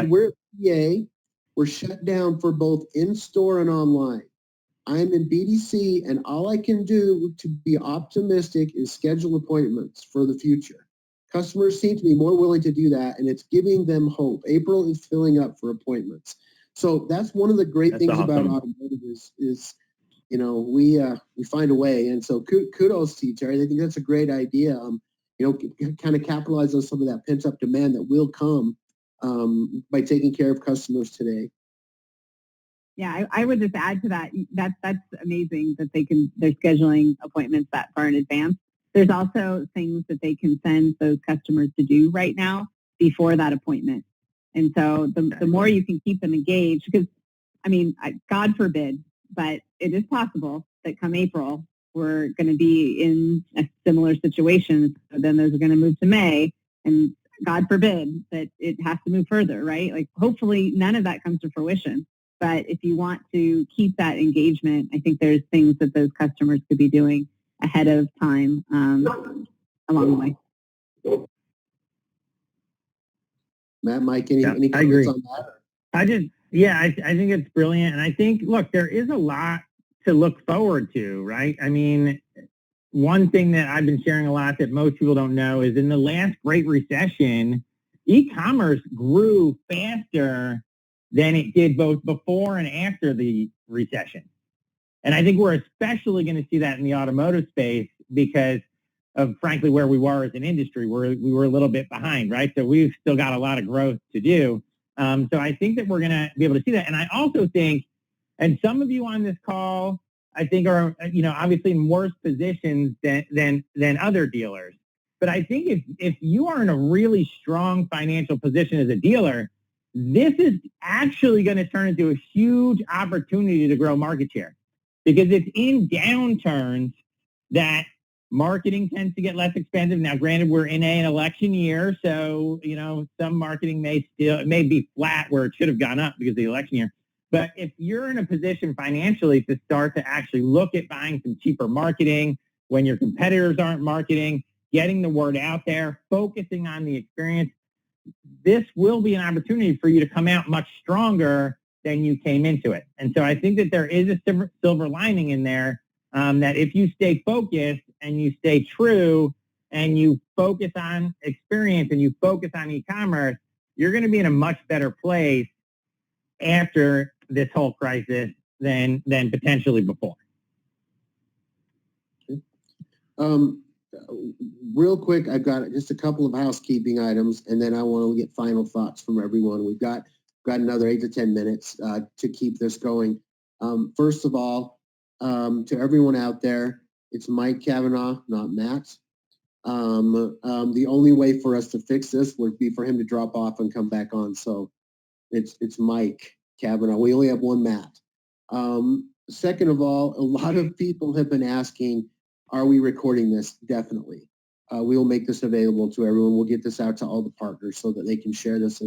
And we're PA. We're shut down for both in-store and online. I'm in BDC, and all I can do to be optimistic is schedule appointments for the future. Customers seem to be more willing to do that, and it's giving them hope. April is filling up for appointments. So that's one of the great things about automotive is, you know, we find a way. And so kudos to you, Terry. I think that's a great idea. You know, kind of capitalize on some of that pent-up demand that will come by taking care of customers today. Yeah, I would just add to that. That's amazing that they're scheduling appointments that far in advance. There's also things that they can send those customers to do right now before that appointment. And so the more you can keep them engaged, because, I mean, God forbid, but it is possible that come April, we're going to be in a similar situation. So then those are going to move to May, and God forbid that it has to move further, right? Like, hopefully none of that comes to fruition. But if you want to keep that engagement, I think there's things that those customers could be doing ahead of time along the way. Matt, Mike, any comments on that? I think it's brilliant. And I think, look, there is a lot to look forward to, right? I mean, one thing that I've been sharing a lot that most people don't know is in the last Great Recession, e-commerce grew faster than it did both before and after the recession. And I think we're especially going to see that in the automotive space because of, frankly, where we were as an industry. We were a little bit behind, right? So we've still got a lot of growth to do. So I think that we're going to be able to see that. And I also think, and some of you on this call, I think are, you know, obviously in worse positions than other dealers. But I think if you are in a really strong financial position as a dealer, this is actually going to turn into a huge opportunity to grow market share, because it's in downturns that marketing tends to get less expensive. Now, granted, we're in an election year, so, you know, some marketing may be flat where it should have gone up because of the election year. But if you're in a position financially to start to actually look at buying some cheaper marketing when your competitors aren't marketing, getting the word out there, focusing on the experience, this will be an opportunity for you to come out much stronger than you came into it. And so I think that there is a silver lining in there, that if you stay focused and you stay true and you focus on experience and you focus on e-commerce, you're going to be in a much better place after this whole crisis than potentially before. Real quick, I've got just a couple of housekeeping items, and then I want to get final thoughts from everyone. We've got another 8 to 10 minutes to keep this going. First of all, to everyone out there, it's Mike Cavanaugh, not Matt. The only way for us to fix this would be for him to drop off and come back on. So it's Mike Cavanaugh. We only have one Matt. Second of all, a lot of people have been asking, are we recording this? Definitely. We will make this available to everyone. We'll get this out to all the partners so that they can share this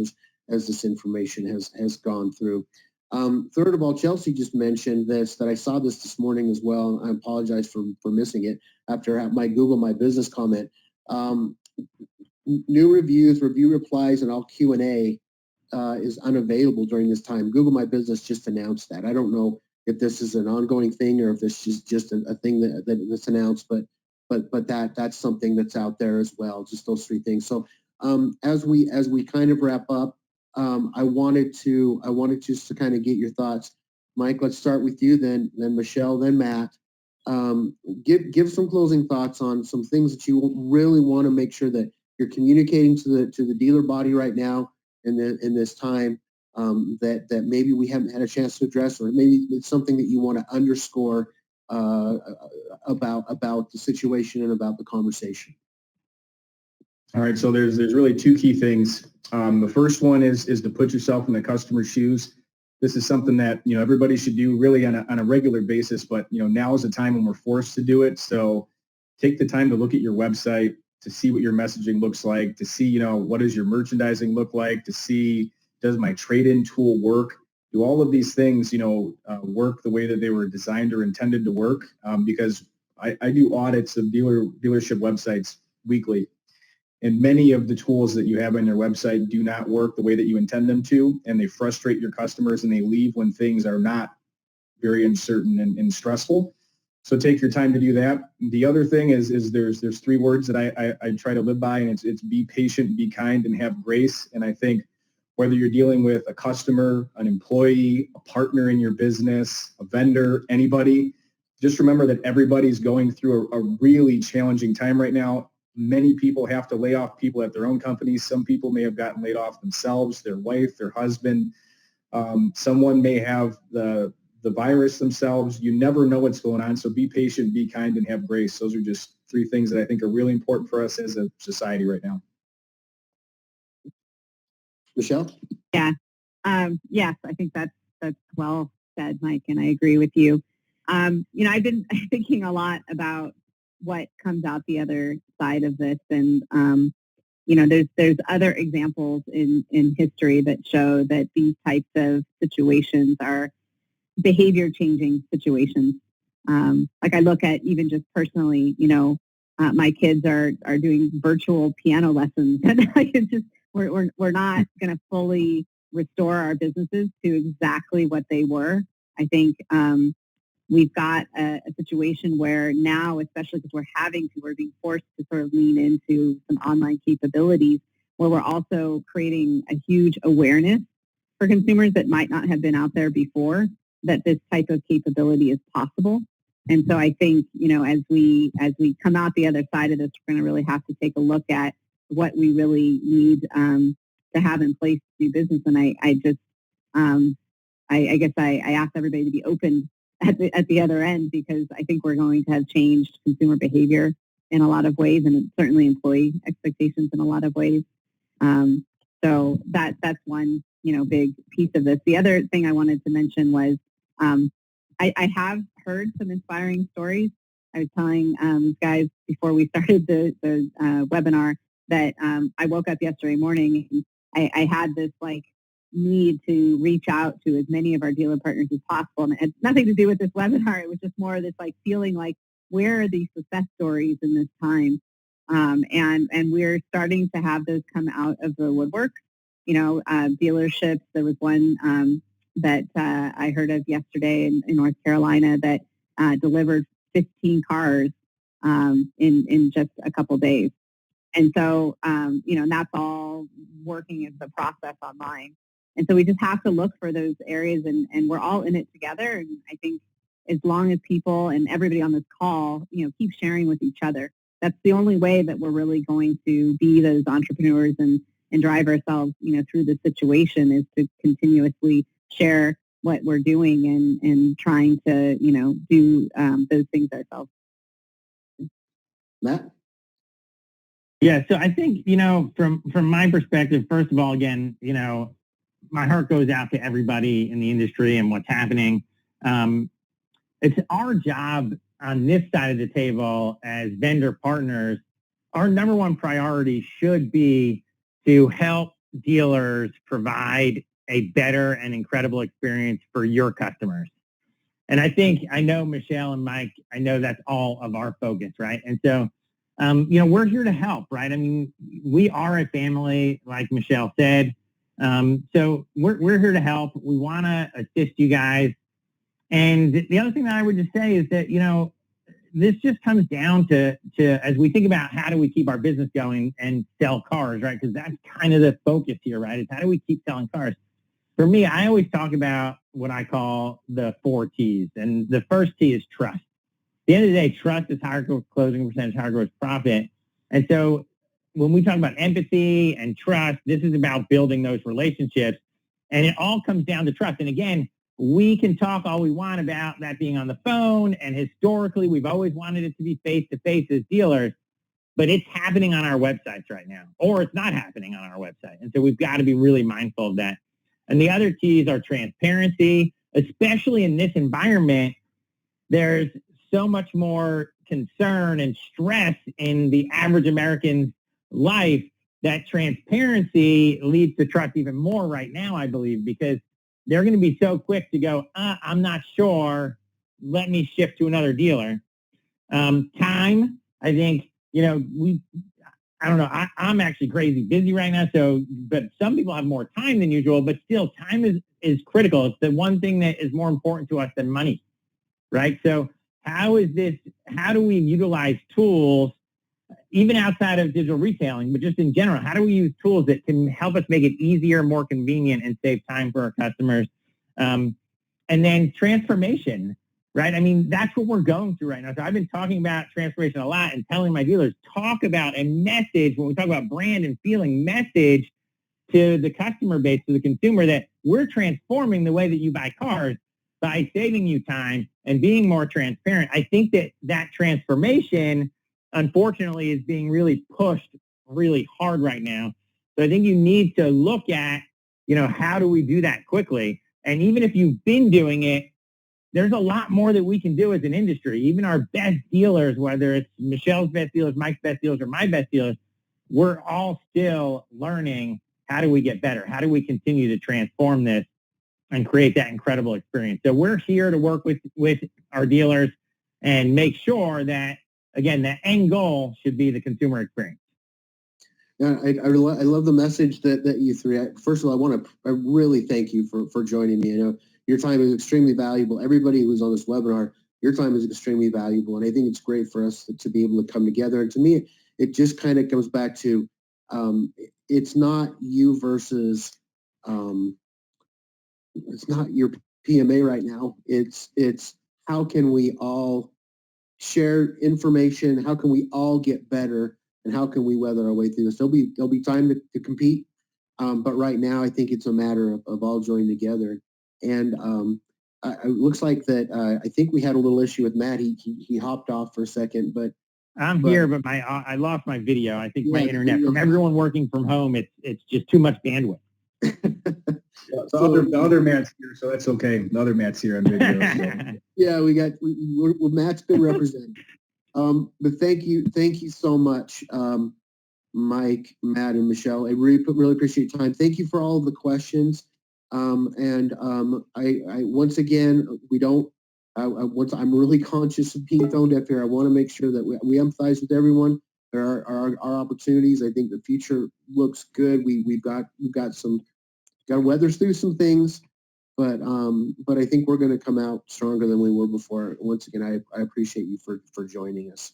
as this information has gone through. Third of all, Chelsea just mentioned this, that I saw this morning as well. I apologize for missing it after my Google My Business comment. New reviews, review replies, and all Q&A is unavailable during this time. Google My Business just announced that. I don't know if this is an ongoing thing or if this is just a thing that's announced, but that's something that's out there as well. Just those three things. So as we kind of wrap up, I wanted just to kind of get your thoughts. Mike, let's start with you, then Michelle, then Matt. Give some closing thoughts on some things that you really want to make sure that you're communicating to the dealer body right now in this time, that maybe we haven't had a chance to address, or maybe it's something that you want to underscore about the situation and about the conversation. All right, so there's really two key things. The first one is to put yourself in the customer's shoes. This is something that everybody should do really on a regular basis, but now is the time when we're forced to do it. So take the time to look at your website, to see what your messaging looks like, to see what does your merchandising look like, to see does my trade-in tool work. Do all of these things work the way that they were designed or intended to work? Because I do audits of dealership websites weekly. And many of the tools that you have on your website do not work the way that you intend them to, and they frustrate your customers and they leave when things are not very uncertain and stressful. So take your time to do that. The other thing is there's three words that I try to live by, and it's be patient, be kind, and have grace. And I think whether you're dealing with a customer, an employee, a partner in your business, a vendor, anybody, just remember that everybody's going through a really challenging time right now. Many people have to lay off people at their own companies. Some people may have gotten laid off themselves, their wife, their husband. Someone may have the virus themselves. You never know what's going on. So be patient, be kind, and have grace. Those are just three things that I think are really important for us as a society right now. Michelle? Yeah. Yes, I think that's well said, Mike, and I agree with you. I've been thinking a lot about what comes out the other side of this, and there's other examples in history that show that these types of situations are behavior changing situations. Like I look at even just personally, my kids are doing virtual piano lessons, and it's just we're not going to fully restore our businesses to exactly what they were. I think we've got a situation where now, especially because we're being forced to sort of lean into some online capabilities, where we're also creating a huge awareness for consumers that might not have been out there before, that this type of capability is possible. And so I think, as we come out the other side of this, we're going to really have to take a look at what we really need to have in place to do business. And I guess I ask everybody to be open at the other end, because I think we're going to have changed consumer behavior in a lot of ways, and certainly employee expectations in a lot of ways. So that's one big piece of this. The other thing I wanted to mention was I have heard some inspiring stories. I was telling guys before we started the webinar that I woke up yesterday morning and I had this need to reach out to as many of our dealer partners as possible. And it had nothing to do with this webinar. It was just more of this feeling like, where are these success stories in this time? And we're starting to have those come out of the woodwork. Dealerships. There was one that I heard of yesterday in North Carolina that delivered 15 cars in just a couple days. And so, and that's all working as the process online. And so we just have to look for those areas, and we're all in it together. And I think as long as people and everybody on this call, keep sharing with each other, that's the only way that we're really going to be those entrepreneurs and drive ourselves, through the situation, is to continuously share what we're doing and trying to, do those things ourselves. Matt? Yeah, so I think, from my perspective, first of all, again, my heart goes out to everybody in the industry and what's happening. It's our job on this side of the table as vendor partners. Our number one priority should be to help dealers provide a better and incredible experience for your customers. And I know Michelle and Mike, I know that's all of our focus, right? And so, we're here to help, right? I mean, we are a family, like Michelle said. So we're here to help. We want to assist you guys. And the other thing that I would just say is that, this just comes down to as we think about how do we keep our business going and sell cars, right? Because that's kind of the focus here, right? Is how do we keep selling cars? For me, I always talk about what I call the 4 T's. And the first T is trust. At the end of the day, trust is higher closing percentage, higher gross profit. And so when we talk about empathy and trust, this is about building those relationships. And it all comes down to trust. And again, we can talk all we want about that being on the phone. And historically, we've always wanted it to be face-to-face as dealers. But it's happening on our websites right now, or it's not happening on our website. And so we've got to be really mindful of that. And the other T's are transparency, especially in this environment. There's so much more concern and stress in the average American's life that transparency leads to trust even more right now, I believe, because they're going to be so quick to go, I'm not sure, let me shift to another dealer. Time, I think, I don't know, I'm actually crazy busy right now, but some people have more time than usual, but still time is critical. It's the one thing that is more important to us than money, right? So how do we utilize tools, even outside of digital retailing, but just in general, how do we use tools that can help us make it easier, more convenient, and save time for our customers? And then transformation, right? I mean, that's what we're going through right now. So I've been talking about transformation a lot and telling my dealers, talk about a message, when we talk about brand and feeling, message to the customer base, to the consumer, that we're transforming the way that you buy cars by saving you time and being more transparent. I think that transformation, unfortunately, is being really pushed really hard right now. So I think you need to look at, how do we do that quickly? And even if you've been doing it, there's a lot more that we can do as an industry. Even our best dealers, whether it's Michelle's best dealers, Mike's best dealers, or my best dealers, we're all still learning, how do we get better? How do we continue to transform this and create that incredible experience? So we're here to work with our dealers and make sure that, again, the end goal should be the consumer experience. Yeah, I love the message that you threw. First of all, I really thank you for joining me. Your time is extremely valuable. Everybody who's on this webinar, your time is extremely valuable, and I think it's great for us to be able to come together. And to me, it just kind of comes back to it's not you versus it's not your PMA right now. It's how can we all share information? How can we all get better? And how can we weather our way through this? There'll be time to compete, but right now I think it's a matter of all joining together. And it looks like that I think we had a little issue with Matt. He hopped off for a second, but here, but I lost my video. I think my internet from everyone working from home, it's just too much bandwidth. The other Matt's here, so that's okay. The other Matt's here on video. So. Yeah, Matt's been represented. But thank you so much, Mike, Matt, and Michelle. I really appreciate your time. Thank you for all of the questions. I once again, I'm really conscious of being tone deaf here. I want to make sure that we empathize with everyone. There are opportunities. I think the future looks good. We've got to weather through some things, but I think we're going to come out stronger than we were before. Once again, I appreciate you for joining us.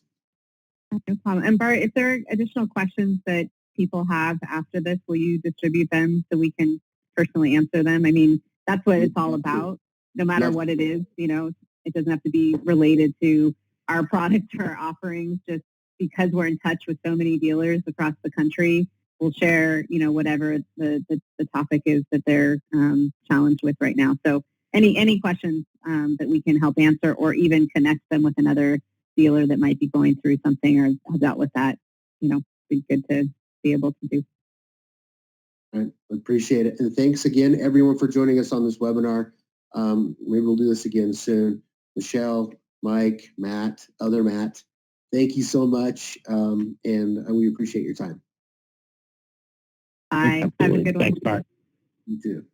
No problem. And Bart, if there are additional questions that people have after this, will you distribute them so we can personally answer them? I mean, that's what it's all about. No matter what it is, it doesn't have to be related to our product or our offerings. Just because we're in touch with so many dealers across the country, we'll share, whatever the topic is that they're challenged with right now. So any questions that we can help answer, or even connect them with another dealer that might be going through something or has dealt with that, be good to be able to do. All right, appreciate it. And thanks again, everyone, for joining us on this webinar. Maybe we'll do this again soon. Michelle, Mike, Matt, other Matt, thank you so much. And we appreciate your time. Bye. Have a good one. Thanks, Bart. You too.